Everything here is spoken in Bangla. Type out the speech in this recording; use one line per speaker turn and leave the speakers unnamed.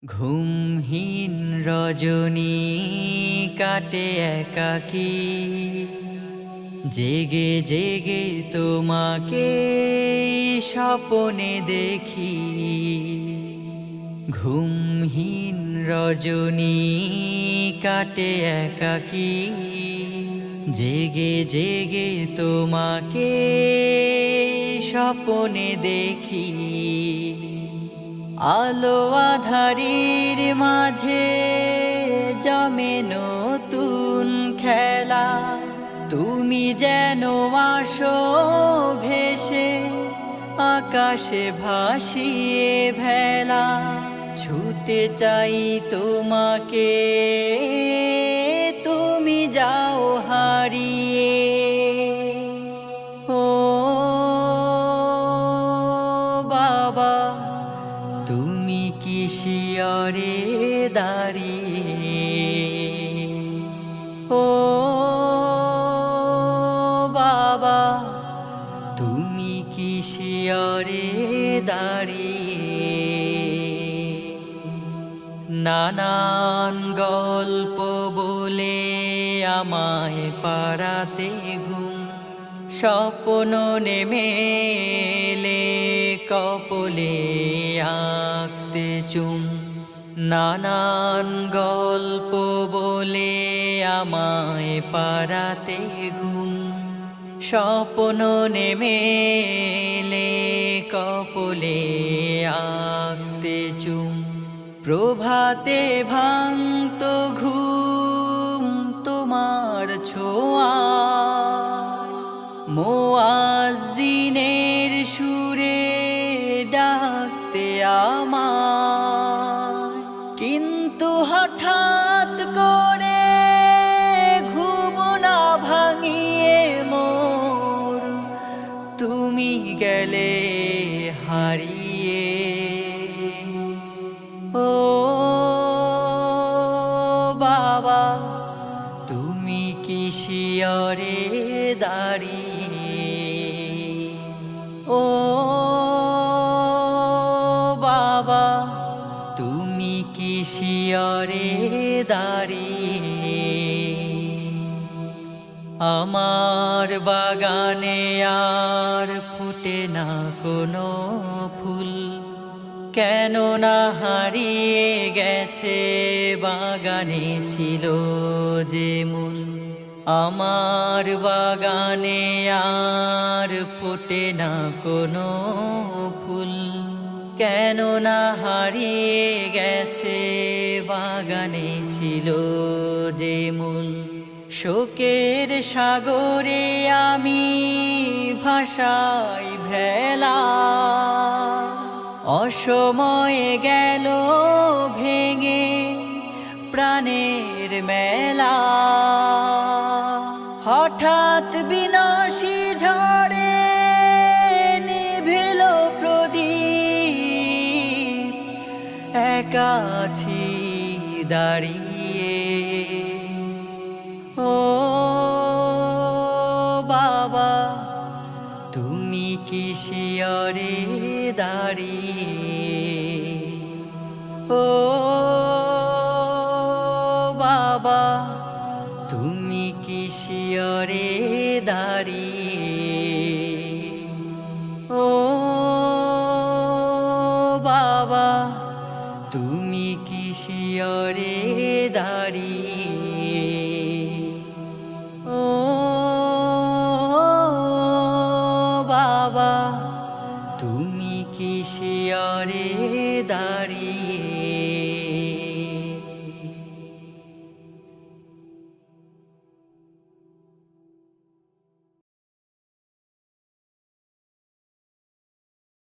ঘুমহীন রজনী কাটে একাকী, জেগে জেগে তোমাকে স্বপ্নে দেখি। ঘুমহীন রজনী কাটে একাকী, জেগে জেগে তোমাকে স্বপ্নে দেখি। আলো আঁধারির মাঝে জমে নতুন খেলা, তুমি যেন আসো ভেসে আকাশে ভাসিয়ে ভেলা। ছুতে চাই তোমাকে, তুমি যাও হারিয়ে। ও বাবা, তুমি কি শিয়রে দাঁড়িয়ে? ও বাবা, তুমি কি শিয়রে দাঁড়িয়ে? নানান গল্প বলে আমায় পাড়াতে ঘুম, স্বপ্ন নেমে এলে কপলে আঁকতে চুম। নানান গল্প বলে আমায় পাড়াতে ঘুম, স্বপ্ন নেমে এলে কপলে আঁকতে চুম। প্রভাতে ভাঙতো ঘুম তোমার ছোঁয়ায়, মুয়াজ্জিনের সুরে ডাকতে আমায়। কিন্তু হঠাৎ করে ঘুম না ভাঙিয়ে মোর তুমি গেলে হারিয়ে। ও বাবা, তুমি কি শিয়রে দাঁড়িয়ে? ও বাবা, তুমি কি শিয়রে দাঁড়িয়ে? আমার বাগানে আর ফোটে না কোনো ফুল, কেন না হারিয়ে গেছে বাগানে ছিল যে মূল। আমার বাগানে আর ফোটে না কোনো ফুল, কেন না হারিয়ে গেছে বাগানে ছিল যে মূল। শোকের সাগরে আমি ভাসাই ভেলা, অসময়ে গেল ভেঙে প্রাণের মেলা। হঠাৎ বিনাশী ঝড়ে নিভিল প্রদীপ, একা আছি দাঁড়িয়ে। ও বাবা, তুমি কি শিয়রে দাঁড়িয়ে? ও বাবা, তুমি কি শিয়রে দাঁড়িয়ে? ও বাবা, তুমি কি শিয়রে দাঁড়িয়ে? ও বাবা, তুমি কি শিয়রে দাঁড়িয়ে?